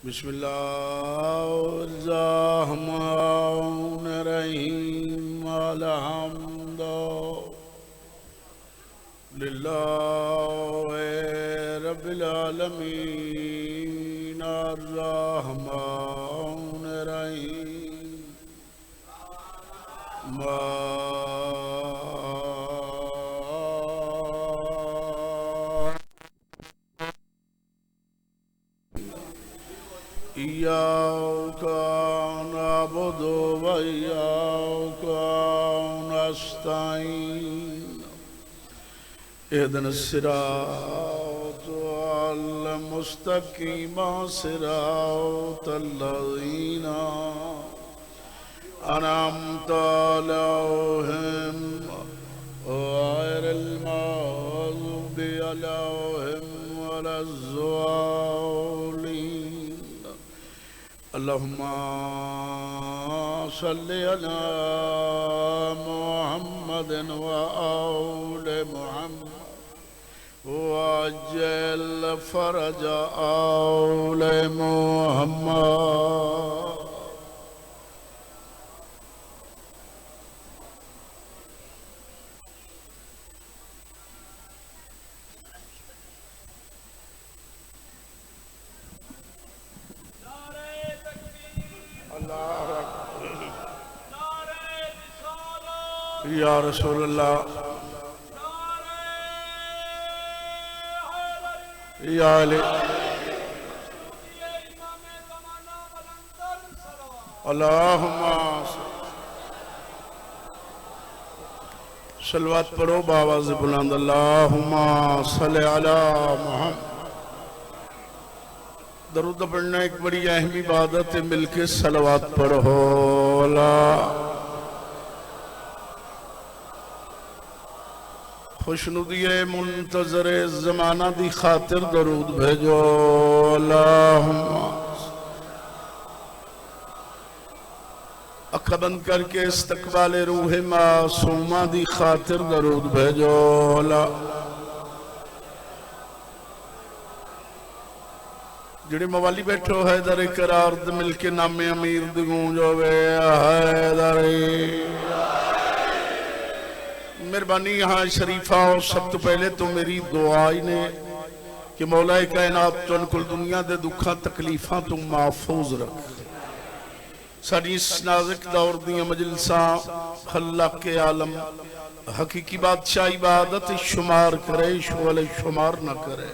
बिस्मिल्लाहिर्रहमानिर्रहीम अल्हम्दुलिल्लाहि रब्बिल आलमीन अर्रहमानिर्रहीम इय्याका नअबुदु व इय्याका नस्तईन इहदिनस सिरातल मुस्तकीम सिरातल लज़ीना अनअमता अलैहिम गैरिल मग़्ज़ूबि अलैहिम वलज़्ज़ालिन अल्लाहुम्मा सल्लि अला मुहम्मदिन व आले मुहम्मद वअज्जिल फरज आले मुहम्मद। या रसूल अल्लाह या अली अल्लाहुम्मा सल्लत पढ़ो बावाज़ बुलंद अल्लाहुम्मा सल्लि अला मुहम्मद। दरूद पढ़ना एक बड़ी अहम इबादत है, मिलके सलवात पढ़ो। खुशनुदिये मुंतज़रे ज़माना दी खातिर दरूद भेजो। अल्लाहुम्मा अख बंद करके इस्तक़बाले रूह मासूमा दी खातिर दरूद भेजो। जिहड़े मवाली बैठो है दर करार मिलके नामे अमीर दी गूंज होवे हैदरी। मेहरबानी यहाँ शरीफा और सब तो पहले तो मेरी दुआ ही ने कि मौला कायनात तुन कुल दुनिया दे दुखा तकलीफा तू महफूज रख। साडी इस नाज़ुक दौर दी मजलिसां खल्लाक के आलम हकीकी बादशाह इबादत शुमार करे, शुगल शुमार न करे।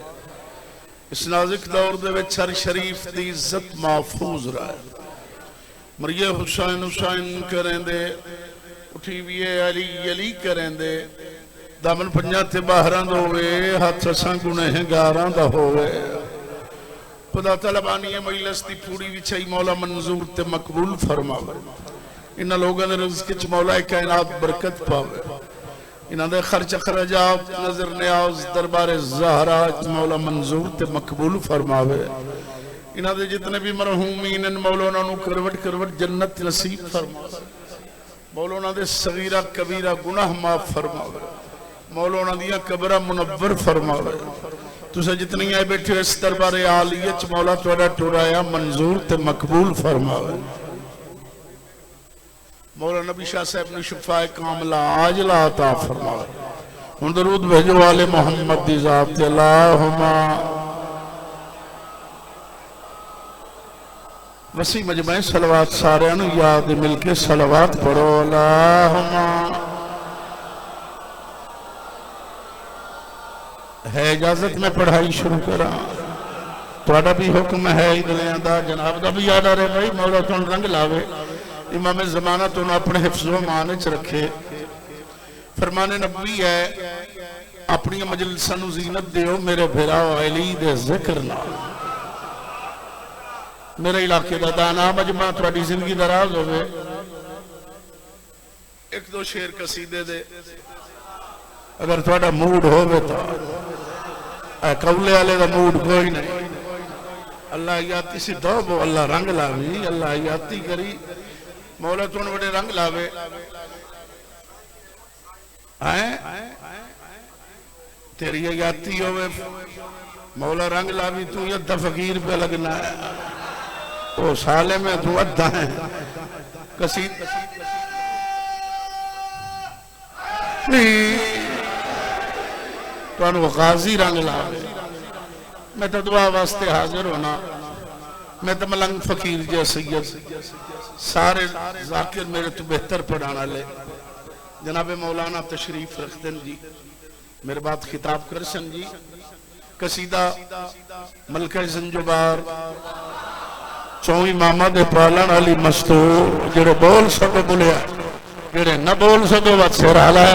इस नाज़ुक दौर दे विच हर शरीफ दी इज्जत महफूज रहे। मरिए हुसैन हुसैन करेंदे उठी भी अली अली करेंदे दामन पंजा ते बाहर होवे हाथ असां गुनहगारां दा होवे। खुदा तलबानी मजलिस दी पूरी विछाई मौला मंजूर ते मकबूल फरमावे। इन्हां लोगां दे रिज़्क़ च मौला कायनात बरकत पावे। इन्हां दे खर्च खर्चात नजर नियाज दरबार ज़हरा मौला मंजूर ते मकबूल फरमावे। इन्हां दे जितने भी मरहूमीन मौला उन्हां नूं करवट करवट जन्नत नसीब फरमावे। मौला उन्हां दे सगीरा कबीरा गुनाह माफ फरमावे। मौला उन्हां दियां कबरां मुनव्वर फरमावे। तुसें जितनी आए बैठे इस दरबार आलिया च मौला तुहाडा टुराया मंजूर ते मकबूल फरमावे। मौला नबी शाह साहब ने शिफाए कामला आजला अता फरमावे। हुण दरूद भेजो आले मोहम्मद दी ज़ात ते। अल्लाहुम्मा वसी मजमे सलवात सारियां नूं याद मिलके सलवात पढ़ो। अल्लाहुम्मा है इजाजत में पढ़ाई शुरू करा। तुहाडा भी हुक्म है इदलियां दा जनाब दा भी याद आ रहा भाई मौला तुहां रंग लावे। इमाम ज़माना तुहां अपने हिफ्ज़ो मान च रखे। फरमाने नबी है अपनी मजलिसां नूं ज़ीनत दिओ मेरे भेरा अली दे ज़िक्र नाल। मेरे इलाके का दाना मजमा थोड़ी जिंदगी दराज होवे। एक दो शेर कसीदे दे अगर थोड़ा मूड होवे तो कौले वाले का मूड कोई नहीं। अल्लाह याती सी दो अल्लाह रंग लावी। अल्लाह याती करी मौला तुन बड़े रंग लावे। तेरी याती होवे मौला रंग लावी तू यद्दा फकीर पे लगना है। ओ साले में तू अद्धा है कसीद तो गाजी रंग ला मैं तो दुआ वास्ते हाजिर होना मैं तो मलंग फकीर जै सैयद सारे जाकिर मेरे तो बेहतर पढ़ाना ले जनाब मौलाना तशरीफ रखदन जी मेरे बात खिताब करसन जी कसीदा मलका जंजुबार चौवी मामा दे पालन वाली मस्तूर जेड़े बोल सको बोलिया जेड़े न बोल सको वह सिर हाला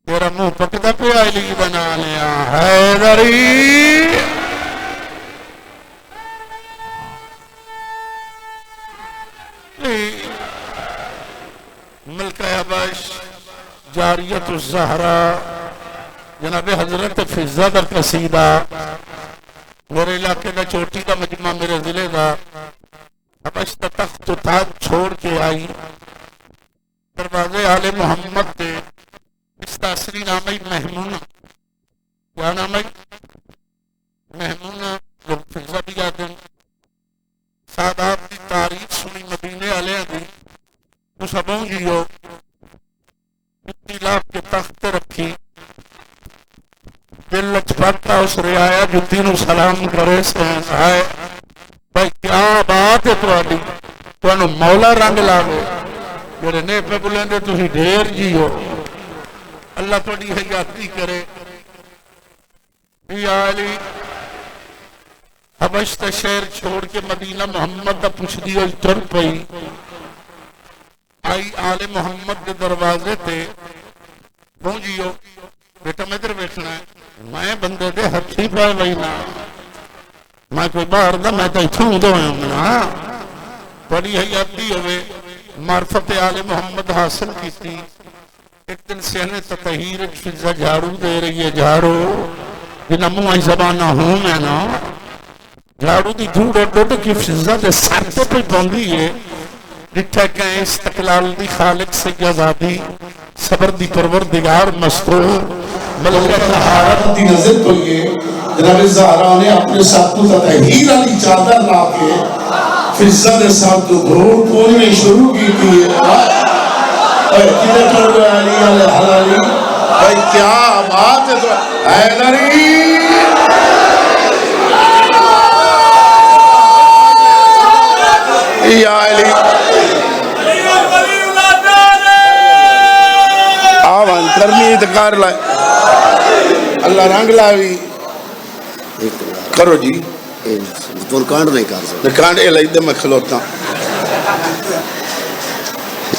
तेरा मुंह पकदा पिया इली बना लिया हैदरी मलका हबश जारियत ज़हरा जनाब हजरत फिजा का कसीदा मेरे इलाके का चोटी का मजमा मेरे जिले का हबश तख्त ताज छोड़ के आई दरवाजे आले मोहम्मद के इसका असली नाम है महमूना क्या नाम है महमूना जो फिजा भी आते हैं सादाब की तारीफ सुनी मदीने आले दी तो सबों जियो इतनी लाभ के तख्त रखी दिल लचपटा उस रियाया जुत्ती नु सलाम करे है भाई क्या बात है तुहाडी तुहानू मौला रंग लावे मेरे ने पे बुलेंदे तुसी ढेर जियो अल्लाह थोड़ी हयाती करे अली हबश का शहर छोड़ के मदीना मोहम्मद का पुछ दियो तुर पई आई आले मोहम्मद के दरवाजे ते पहुंचियो बेटा मैं इधर बैठना है मैं बंदे दे हथी पाए बना मैं कोई बाहर दा मैं तो इथों दो बड़ी हयाती होवे मार्फत आले मोहम्मद हासिल की एक दिन सेने तहीर फिजा झाड़ू दे रही है झाड़ू जिन्हें मुंह जबाना हूं मैं ना झाड़ू की धूड़ और डोड की फिजा के सर तो पे पौंदी है डिठा कहें इस्तकलाल दी खालिक से आजादी सबर दी परवरदिगार मस्तूर मलका तहारत दी नजर तो ये जनाब ज़हरा ने अपने साथों का तहीर वाली चादर ला के फिजा के साथ जो धूड़ पोलनी शुरू की थी भाई क्या बात है तो हैदरी आवन तरमीद कर ला अल्लाह रंग लावी करो जी तुम कांड नहीं कर सकते कांड ए लई मैं खलोता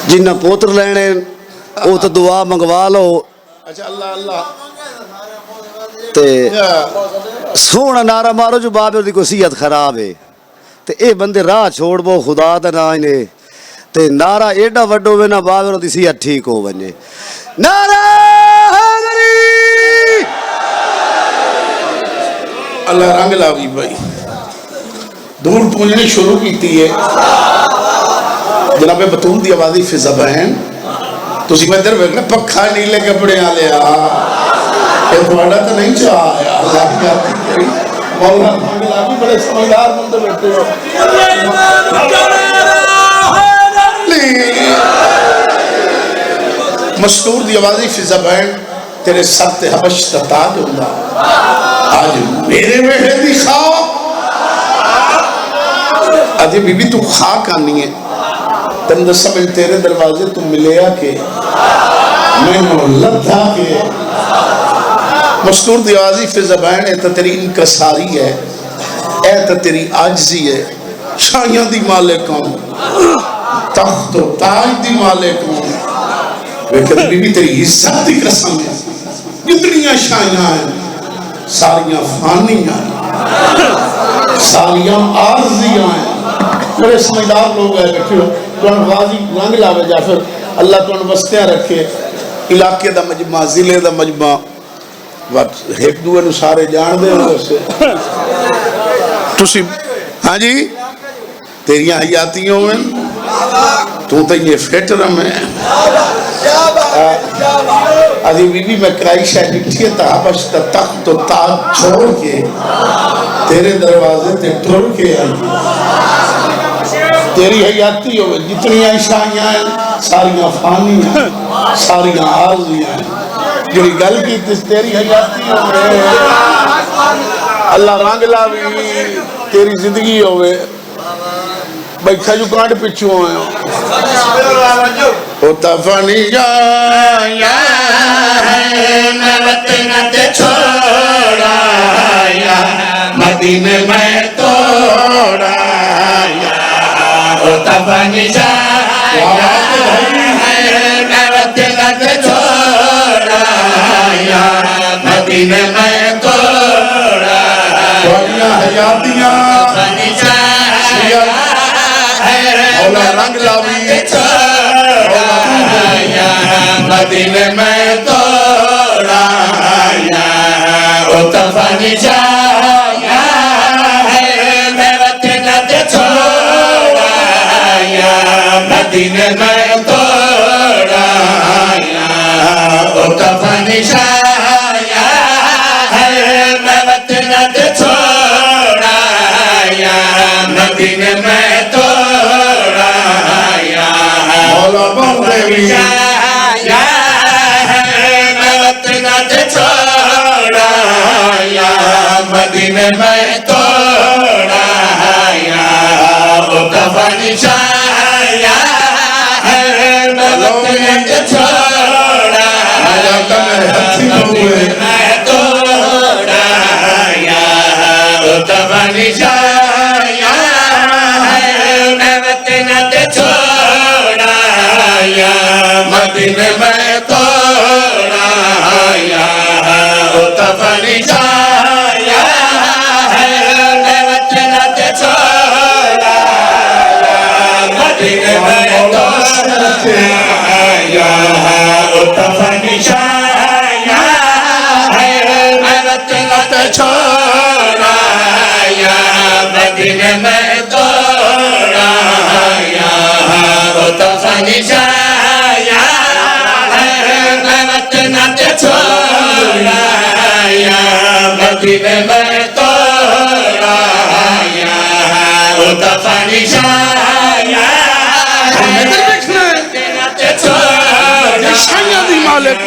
जिन्ना पोत्र लेने वो तो दुआ मंगवा लो अच्छा अल्लाह अल्लाह ते सोना नारा मारो जो बाबे दी कोई सीहत खराब है ते ए बंदे राह छोड़ बो खुदा दा ना ने ते नारा एडा वड्डो वे ना बाबे दी सीहत ठीक हो वने नारा हैदरी अल्लाह रंग लावी भाई दूर पूजनी शुरू की है जनाबे बतूल दी आवाज़ी फिजा बहन तुसी मैं इधर वेखना पक्खा नीले कपड़े आ लिया ये थोड़ा तो नहीं चाह अल्लाह की बात करी मौला मंगला भी बड़े समझदार बंदे बैठे हो मस्तूर दी आवाज़ी फिजा बहन तेरे सर ते हबश दा ताज हुंदा आज मेरे बेटे दी खाक अजे बीबी तू खाक आनी है तेन दसा मैं तेरे दरवाजे तू मिले के मैनू लब्धा के मस्तूर दी आवाज़ी फिजा बहन है तो तेरी इनकसारी है ए तो तेरी आजजी है शाहियां दी मालिक हूं तख्त ताज दी मालिक हूं लेकिन बीबी तेरी इज्जत दी कसम है जितनियां शाहियां हैं सारियां फानियां सारियां आरजियां हैं बड़े समझदार लोग है बैठे हो तुम गाजी रंग लावे जा फिर अल्लाह तुम बस्तियां रखे इलाके दा मजमा जिले दा मजमा एक दूए नु सारे जानदे हो वैसे तुसी हां जी तेरियां हयाती होवन तू तो ये फिट रमे अभी बीवी मैं कराई शायद डिठी ताबश तख्त तो ताज छोड़ के तेरे दरवाजे ते टुर के आई तेरी हयाती हो जितनी आशाइयां हैं सारियां फानियां सारियां आरज़ियां जो गल की तेरी हयाती हो अल्लाह रंग लावी तेरी जिंदगी होवे बैठा जो कांड पिछू आयो ओ तफनी जाया मैं वतन ते छोड़ाया मदीने में तोड़ाया ओ तफनी जाया मैं वतन ते छोड़ाया मदीने में तोड़ाया हयातियां तफनी जाया मौला रंग लावी छोड़ाया मदीने में तोड़ाया ओ तफनी जाया है मैं वतन ते छोड़ाया मदीने में तोड़ाया ओ तफनी जाया है मैं वतन ते छोड़ाया मदीने में तोड़ाया मौला बंदे जाया है मैं वतन ते छोड़ाया मदीने में तोड़ाया ओ तफनी जाया है मैं वतन ते छोड़ाया मदीने में तोड़ाया ओ तफनी जाया है मैं वतन ते छोड़ाया मदीने में तोड़ाया ओ तफनी जाया है मैं वतन ते छोड़ाया मदीने में तोड़ाया ओ तफनी जाया है मैं वतन ते छोड़ाया मदीने में तोड़ाया ओ तफनी जाया है मैं वतन ते छोड़ाया मदीने में तोड़ाया ओ तफनी जाया है वतन ते छोड़ाया दी मालिक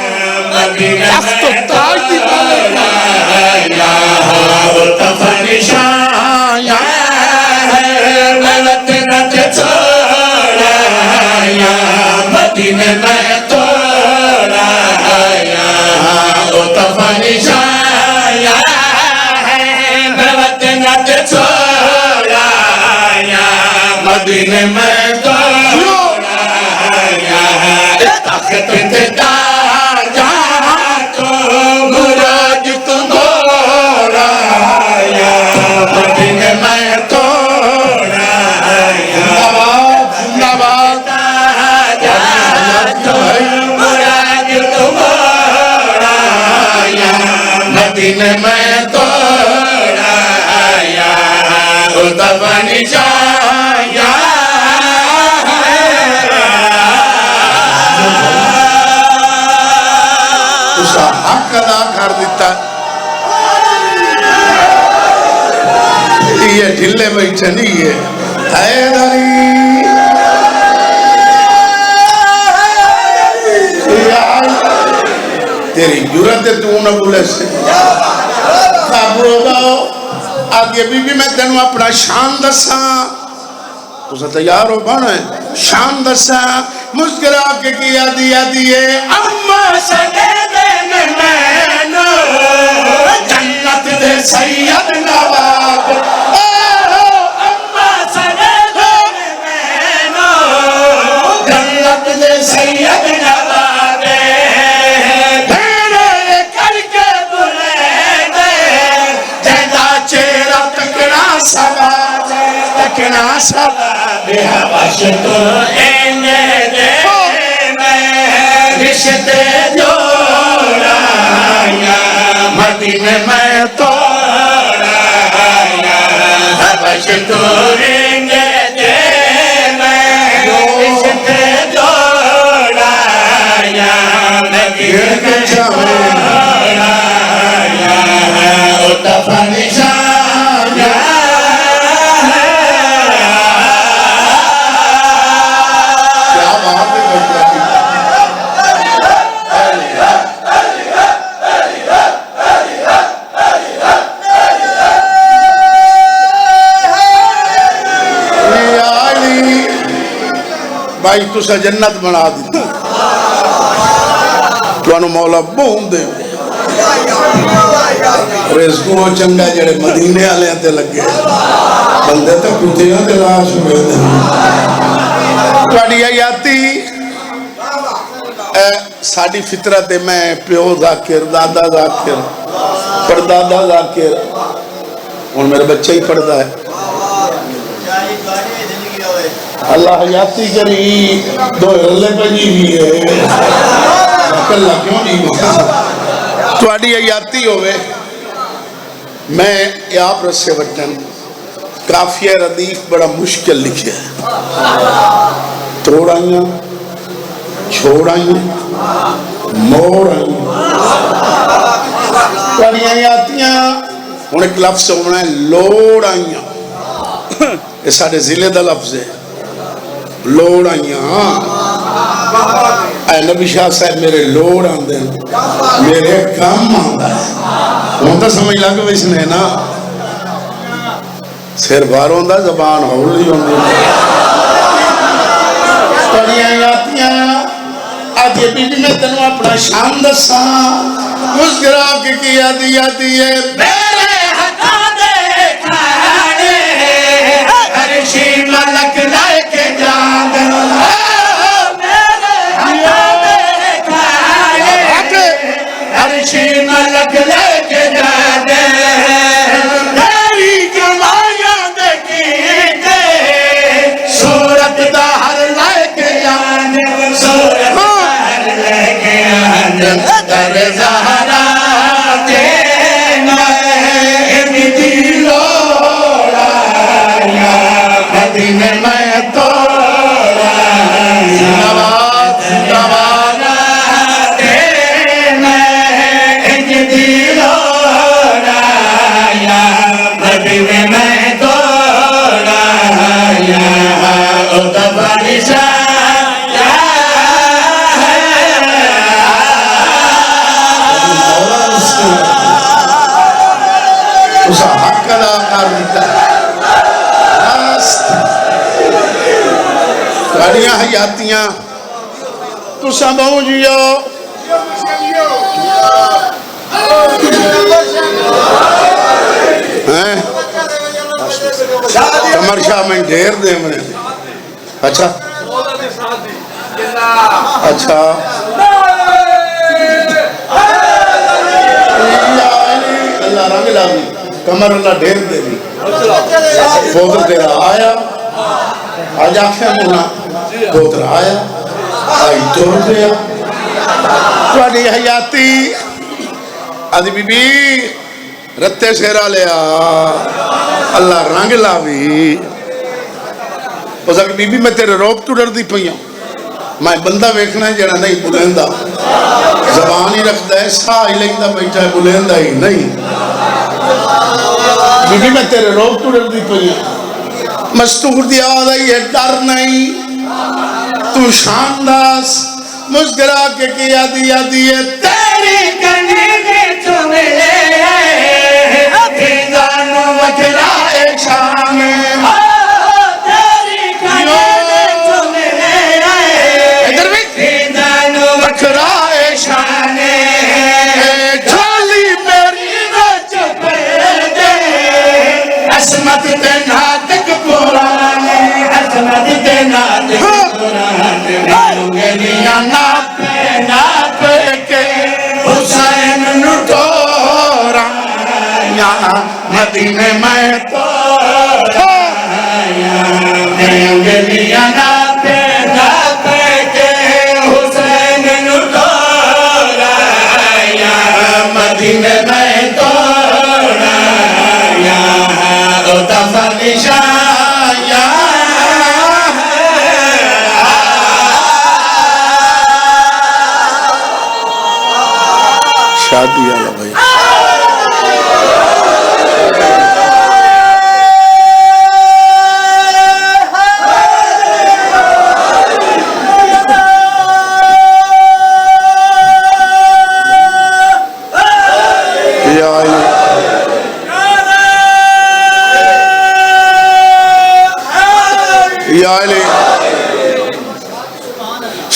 तख्त ताज दी मालिक ओ तफनी जाया है मैं वतन ते छोड़ाया मदीने में तोड़ाया ओ तफनी जाया है मैं वतन ते छोड़ाया मदीने में तोड़ाया तख्त ते ताजा तो मुराद तुम तोड़ाया मदीने में तोड़ाया जिंदाबाद मुराद तुम तोड़ाया मदीने में तोड़ाया ओ तफनी जाया उसका हक अदा कर दिता ये ढिले बैठे नहीं है तेरी जुरत है तू ना बोले से आगे बीबी मैं तेन अपना शान दसा तुम तैयार हो बन शान दसा मुस्कुरा के किया दिया दिए अम्मा सगे देने मैनो जन्नत दे सैयद नवाब अम्मा सगे देने मैनो जन्नत दे सैयद नवाब तेरे करके बुले दे जदा चेहरा तकना सवा तकना सवा बेहवश तो एने दे रिश्ते जोड़ाया मदीने में तोड़ाया हवश तोड़ेंगे दे रिश्ते जोड़ाया मदीने में भाई तुसा जन्नत बना दी तुहानू मौला बहुत दे रिज़्क़ वो चंगा जेड़े मदीने वाले ते लगे बंदे तो कुत्तियां ते लाश हुए तुहाडी हयाती साडी फितरत है। मैं प्यो ज़ाकिर दादा ज़ाकिर परदादा ज़ाकिर हुण मेरे बच्चे ही पढ़दा है अल्लाह हयाती करी दो रले पजी भी है कल्ला क्यों नहीं तुहाडी हयाती होवे। मैं आप रस्से वटन काफिया रदीफ बड़ा मुश्किल लिखे है तोड़ाइया छोड़ाइया मोड़ तुहाडियां हयातियां हुण एक लफ्ज़ होना है लोड़ आइया ये साडे जिले का लफ्ज़ है लोड़ आइया नबी शाह साहब मेरे लोड़ आंदे मेरे काम आंदा है हुण तो समझ लग गई इसने ना सिर बाहर होंदा जबान हौली होंदी तुहाडियां हयातियां आज ये बीबी मैं तेनों अपना शान दसा मुस्कुरा के किया दिया दिए मेरे हथा दे खाने अर्शी मलक लेके जान मेरे हथा दे खाने अर्शी मलक लेके जान मेरी कमाइयां देखी सूरत दा हर लेके जान सूरत दर ज़हरा के मेरी लोड़ा मदीने में तोड़ा नवाज़ा मेरी लोड़ा मदीने में तोड़ा उतबरिशा उसका हक अदा कर दिता तुहाडियां हयातियां तुसा बहु जियो कमर शाह में ढेर दे मैंने अच्छा अच्छा अल्लाह रंग लावी कमर अल्लाह ढेर दे दी पोत्र तेरा आया आज आख्या मुना पोत्र आया आई तुर गया तुहाडी हयाती आदि बीबी रत्ते शेरा लिया अल्लाह रंग लावी उस बीबी मैं तेरे रोब तू डरदी पई मैं बंदा वेखना जरा नहीं बुलेंदा जबान ही रखता है साह ही लेंदा बैठा है बुलेंदा ही नहीं बीबी मैं तेरे रोब तू डरदी पई मस्तूर दी आवाज़ आई है डर नहीं तू शानदास मुस्कुरा के किया दिया दिए तेरी कनी में चुमले जानो वखरा एक शाम असमत ते नातक पुराने असमत ते नातक पुराने गलियां नाप के हुसैन नुटोरा मदीने में तोरा गलियां नाप के हुसैन नुटोरा मदीने में तोरा शादी वाला भाई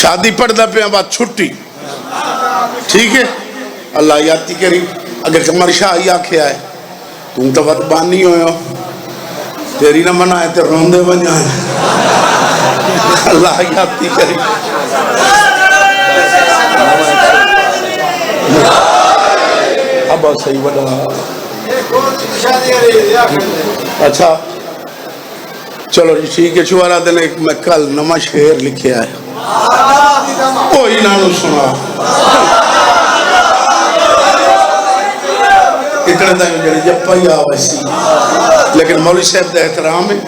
शादी पढ़ता पे बाद छुट्टी ठीक है अल्लाह याती करी अगर कमर शाह ही आख्या है तू तो वत बानी हो तेरी ना मना है तो रोंदे बना अल्लाह याती करी अब सही बड़ा अच्छा चलो जी ठीक है शुआरा दिन एक मैं कल नवा शेर लिखा है वही ना सुना इतने तक जी जप्पा ही आ वैसी लेकिन मौलवी साहब का एहतराम है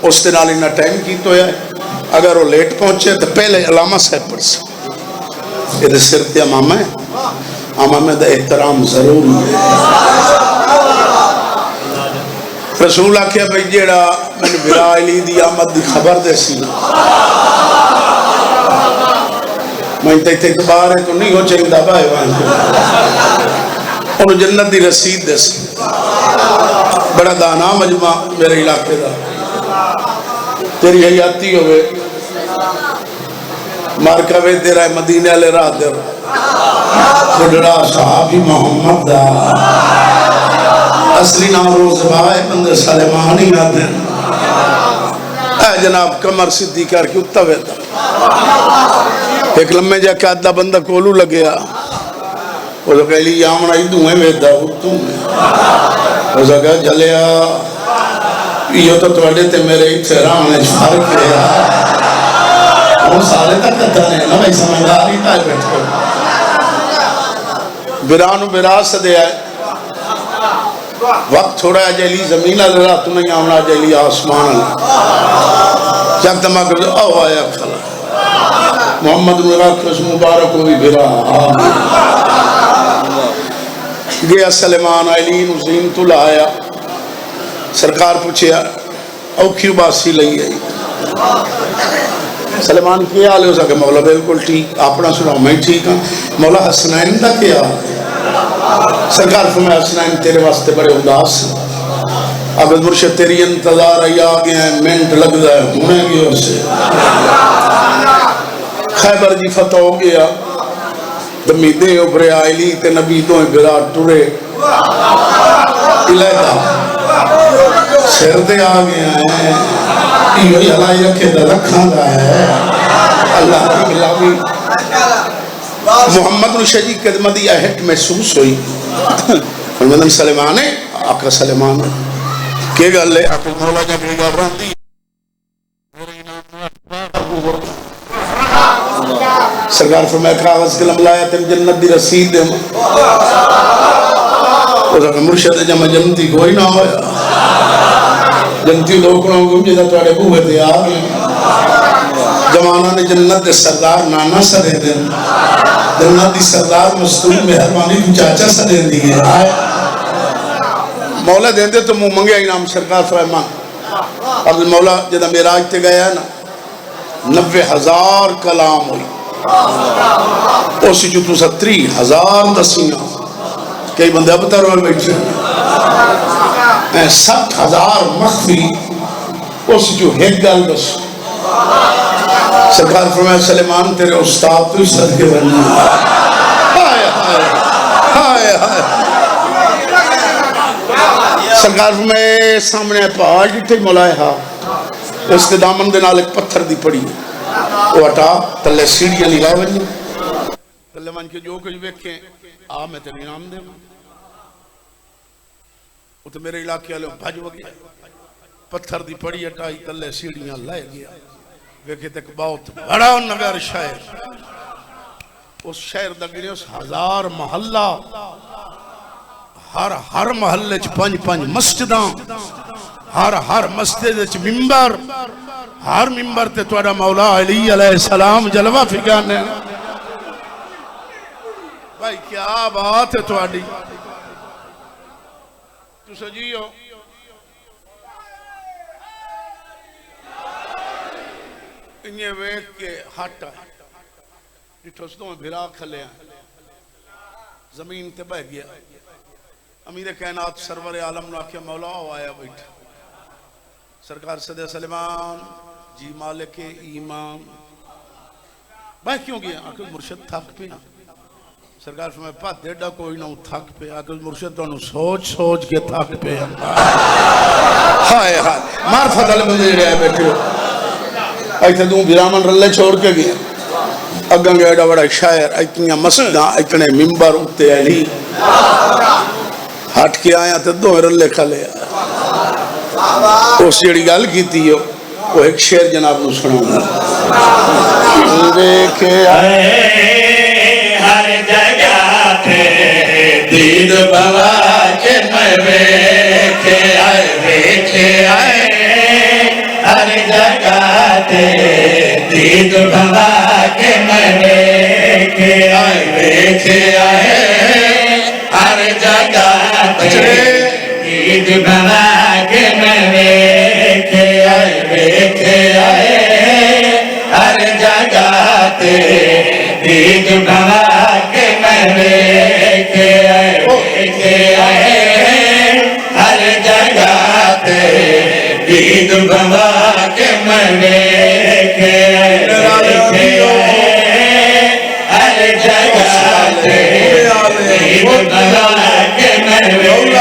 उस दिन इन्ना टाइम किया है अगर वो लेट पहुंचे तो पहले अलामा साहब पढ़ सी ये सिर ते अमामा है अमामा का एहतराम जरूरी है रसूल आख्या भाई जेड़ा मैंने विरा अली दी आमद की खबर दसी मैं तो इतने बाहर है तो नहीं हो चाहिए भाई उन्होंने जन्नत की रसीद दसी बड़ा दाना मजमा मेरे इलाके का तेरी हयाती होवे मार कवे तेरा मदीने वाले रात दे बुढ़ड़ा साहबी मोहम्मद दा असली नाम रोज़बाए बंदे सलेमान ही आते हैं जनाब कमर सीधी करके उत्ता वेदा एक लम्बे जा कद बंदा कोलू लगे वो कहली आमना इदू है वेदा उत्तू उस कहा जलिया यो तो थोड़े ते मेरे इतने रामने फर्क है वो सारे तक कथा ने ना भाई समझदार ही तार बैठो बिरानु बिरास दे वक्त थोड़ा जली जमीन रात नहीं आना जली आसमान जब तमाक आया खला मोहम्मद मुबारक को भी बिरा गया सलेमान अली नुज़ीन तो लाया सरकार पूछया औखी उबासी लई आई सलेमान क्या हाल है उसके मौला बिल्कुल ठीक अपना सुनाओ मैं ठीक हाँ मौला हसनैन का क्या हाल है सरकार फरमाया हसनैन तेरे वास्ते बड़े उदास अगर मुर्शिद तेरी इंतजार आई आ गया है मिनट लगता है होने की ओर से खैबर जी फतह हो गया दमीदे उभरे आयली ते नबी तो बिरा टुरे इलाका सिर दे आ गया है यो हलाई रखे दा रखा दा है अल्लाह की गुलामी मोहम्मद शजी कदम दी आहट महसूस हुई फरमाया सलेमान है आका सलेमान के गल है आका मौला जा के घबरांदी सरकार फरमाया कागज कलम लाया तेरे जन्नत दी रसीद दे मुर्शिद जमा जन्नती कोई ना होया जन्नती लोग जिदा तुहाडे बूहे ते आ गए जमाना ने जन्नत दे सरदार नाना सदे दे जन्नत दी सरदार मस्तूर मेहरबानी तू चाचा सदे दी है मौला देंदे तो मुंह मंगे इनाम सरकार फरमान अब मौला जदा मेराज ते गया ना 90,000 कलाम हुई उस जो तू 30,000 दसियां कई बंदे अब तक बैठे 60,000 मख्फी उस जो एक गल दस सरकार फरमाया सलेमान तेरे उस्ताद तो ही सदके बनना हाय हाय हाय हाय सरकार फरमाया सामने पहाड़ जिथे मुलाया उसके दामन दे नाल एक पत्थर दी पड़ी वो हटा तले सीढ़ियां निगाह बनी तले मन के जो कुछ वेखे आ मैं तेरे इनाम दे वो तो मेरे इलाके वाले भज गया पत्थर दी पड़ी हटाई तले सीढ़ियां लै गया वेखे तक बहुत बड़ा नगर शहर उस शहर दगड़े उस 1000 महल्ला हर महल्ले च 5-5 मस्जिदां हर मस्जिद च मिंबर हर मिंबर ते तुहाडा मौला अली अलैहिस्सलाम जलवा फिगाने भाई क्या बात है तुहाडी तुसा जियो इन्हें वेख के हट डिठोस तो भिरा खले जमीन ते बह गया अमीर कायनात सरवर आलम ने आख्या मौला आया बैठा सरकार सदे सलेमान जी मालिक ईमान मैं क्यों गया आखिर मुर्शद थक पिया सरकार मैं भत एडा कोई ना थक पे आखिर मुर्शद तुहानू सोच सोच के थक पे हाय हाय मार्फत वाले बंदे जेड़े बैठे हो इतने तू विरामन रले छोड़ के गया अगर गया एडा बड़ा शायर इतनी मस्जिद इतने मिंबर उत्ते अली हट के आया तो दो रले खले उस जी गल की वो एक शेर जनाब को सुना हर जगह थे दीद बाबा के मैं वेखे आए हर जगह थे दीद बाबा के मैं वेखे आए हर जगह थे दीद बाबा के मैं वेखे आए हर जगह थे दीद बाबा के मैं वेखे आए हर जगह थे दीद बाबा के मैं वेखे आए हर जगह थे दीद बाबा के मैं वेखे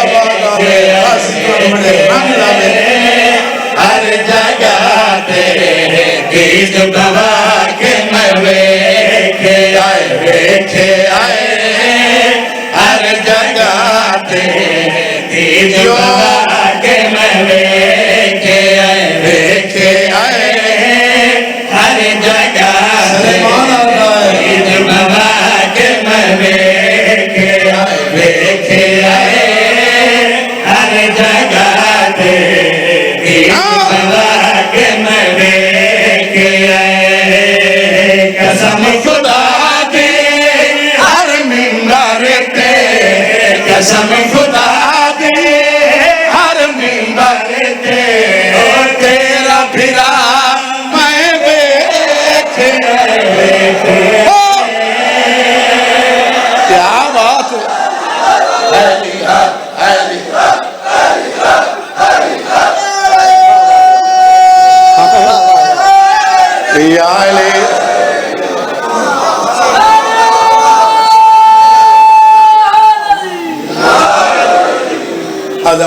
हर जगह थे दीद बाबा के मैं वेखे आए हर जगह थे दीद बाबा के मैं वेखे आए हर जगह थे दीद बाबा के मैं वेखे आए हर जगह थे दीद बाबा के मैं वेखे आए कसम खुदा दे हर मिंबर ते कसम खुदा दे हर मिंबर ते ओ तेरा फिरा मैं वेखे क्या बात है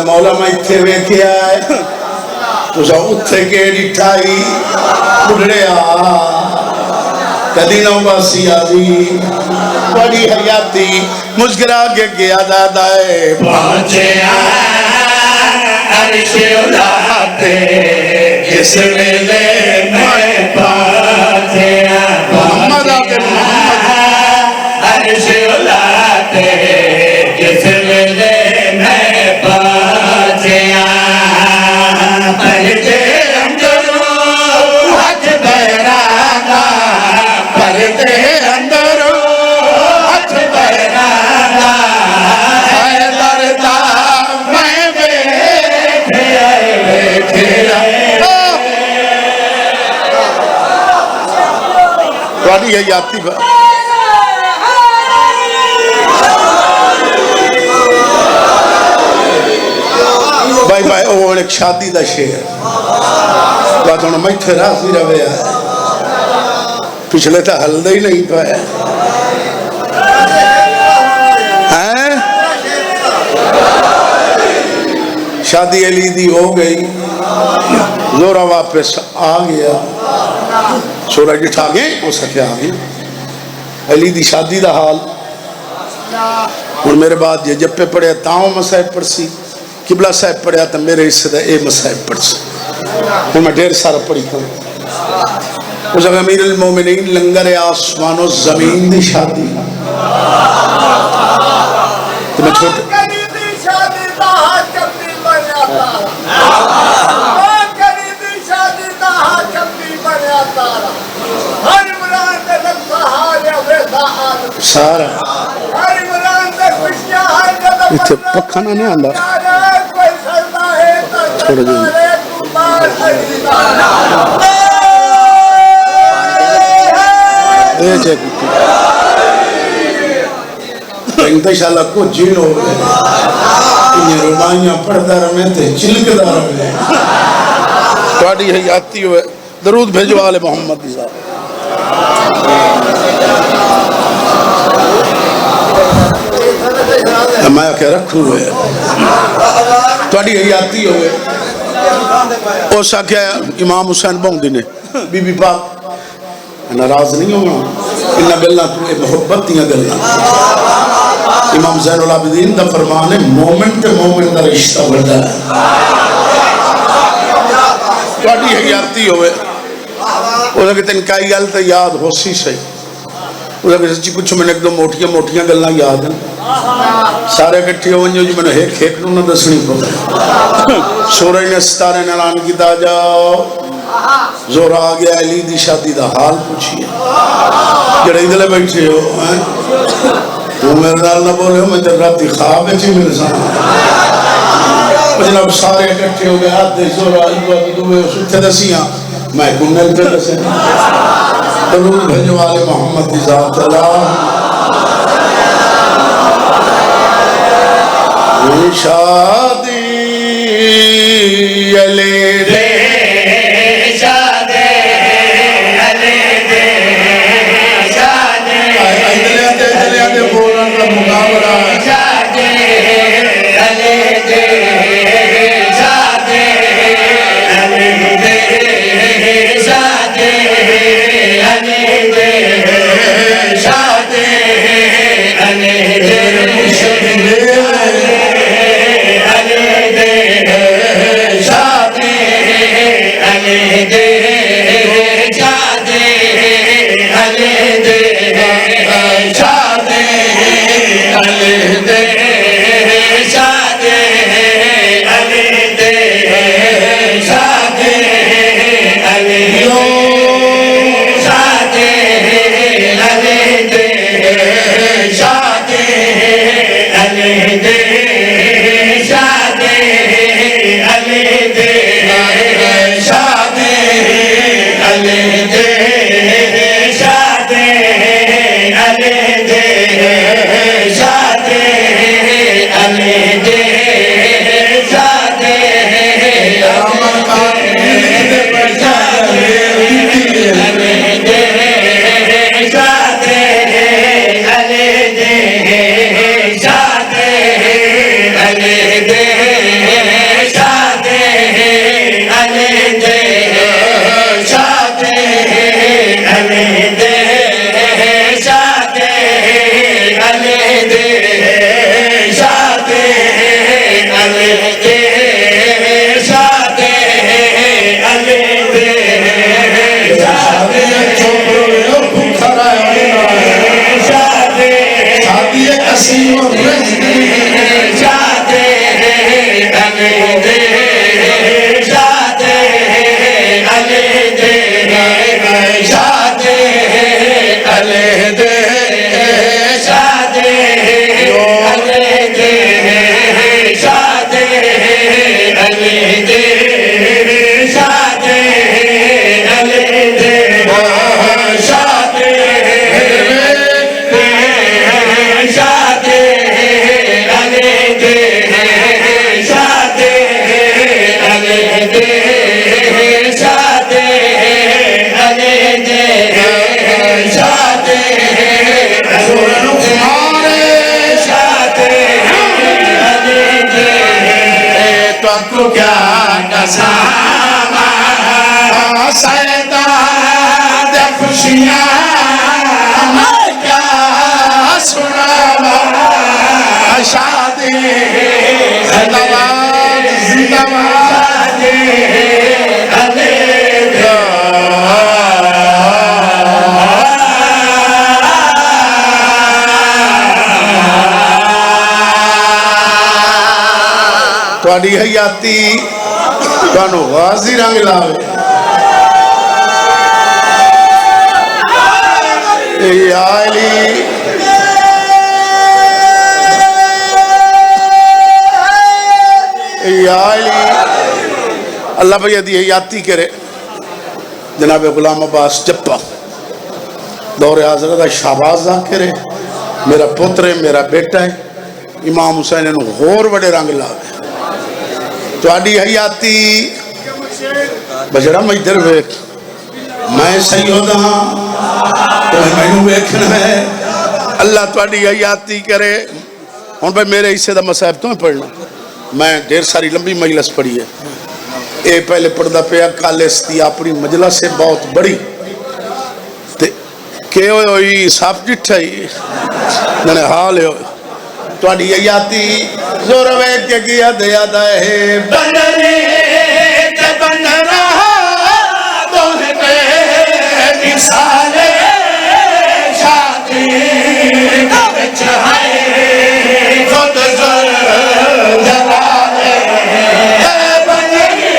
मौला मैं इत्थे वेखे आए तुसा उत्थे के डिठाई बुढ़ड़िया कदी नौबासी आदि बड़ी हरियाती मुस्कुरा के गया दादा पहुंचे अर्श उलाते जिस वेले मैं पहुंचे मोहम्मद आते अर्श उलाते जिस वेले मैं पहुंचे पलते अंदरों हज बहराना पलते अंदरों हज बहराना थोड़ी है यात्री भाई भाई वो एक शादी का शेर बात हम इतने राजी रहे पिछले तो हलदा ही नहीं पाया हैं शादी अली दी हो गई जोरा वापस आ गया छोरा जिठा गए हो सके आ गए अली दी शादी का हाल और मेरे बाद ये जप्पे पढ़िया ताओ मसाहिब पढ़सी किबला साहब पढ़िया तो मेरे हिस्से का ये मसाहिब पढ़सी और मैं ढेर सारा पढ़ी करूँ उस अमीर अल मोमिनीन लंगर आसमानो जमीन दी शादी तो मैं छोटे सारा इतने पक्का ना नहीं आंदा छोड़ दे इंशाल्लाह कुछ जीन हो गए इन रुबाइयां पढ़दा रहे थे चिलकदा रहे थोड़ी हयाती होए दरूद भेजवा ले मोहम्मद साहब मैं क्या रखू है थोड़ी हयाती होवे उस आख्या इमाम हुसैन बहुंदी ने बीबी पाक नाराज नहीं होना इन गल्लां तू मोहब्बत दी गल्लां इमाम ज़ैनुल आबिदीन दा फरमान है मोमिन ते मोमिन दा रिश्ता वड्डा है थोड़ी हयाती होवे ओदा कि तन काई गल ते याद होसी सही ओदा कि सच्ची कुछ मैंने एकदम मोटियां मोटियां गल्लां याद हैं सारे इकट्ठे हो जी मैंने एक एक नूं ना दसनी पवे सूरज ने सितारे ने ऐलान किया जाओ जोरा आ गया अली दी शादी दा हाल पूछिए जड़े इधर बैठे हो तू मेरे नाल ना बोले मैं तेरे रात ख्वाब में ही मेरे सामने जनाब सारे इकट्ठे हो गए हाथ दे जोरा इधर दुए सुथे दसियां मैं गुनल पे दसे दरूद भेजो वाले मोहम्मद दी जात अल्लाह शादी अले दे शादी अले दे शादी इधर आते बोलने का मुकाबला शादी अले दे शादी अले दे शादी अले दे शादी अले दे थोड़ी हयाती तुहानू गाजी रंग लावे अल्लाह भैया दी हयाती करे जनाब गुलाम अब्बास चप्पा दौरे हाजरा का शाहबाज जाकिर है मेरा पुत्र है मेरा बेटा है इमाम हुसैन नूं होर बड़े रंग लावे थोड़ी हयाती बजड़ा मैं इधर वेख मैं सैयद हाँ तुम्हें मैनू वेखना है। अल्लाह तुहाडी हयाती करे। हुण भाई मेरे हिस्से का मसाहब तुम्हें पढ़ना, मैं ढेर सारी लंबी मजलिस पढ़ी है। ये पहले पढ़दा पिया कल इसकी अपनी मजलिस है बहुत बड़ी, के होई साफ डिठा ही मैंने हाल हो तुहाडी हयाती जोर वेख के किया दया है बंदरे ते बंदरा तोहे पे मिसाले शादी विच है खुद जलाले बंदरे।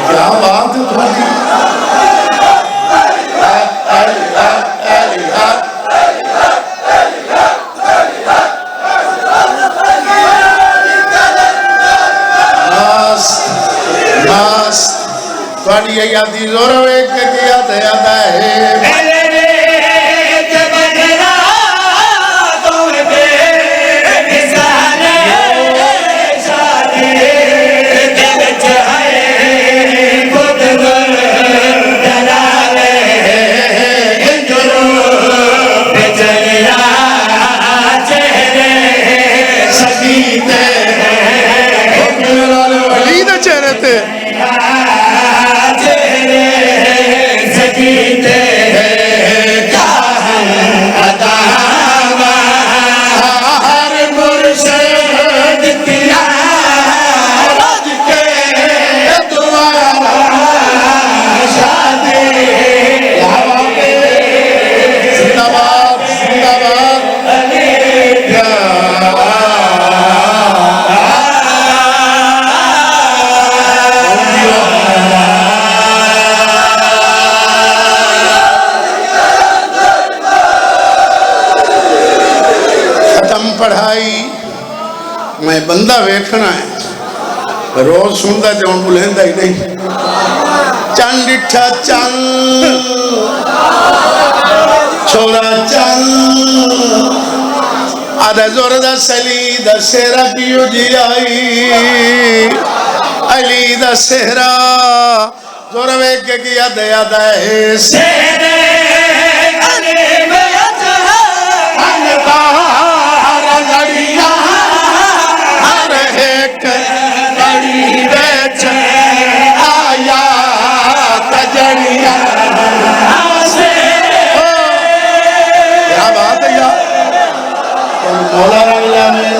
क्या बात है तुम्हारी। तुहाडी हयाती जोर वेख के किया दया है चेहरे थे पढ़ाई मैं बंदा वेखना है रोज सुनता जाऊं बुलेंदा ही नहीं। चंद डिठा चल छोरा चल आधा जोर दा सली दा सेरा पियो जी आई अली दा सेहरा जोर वेख के किया दया है सेरे मौला रंगला में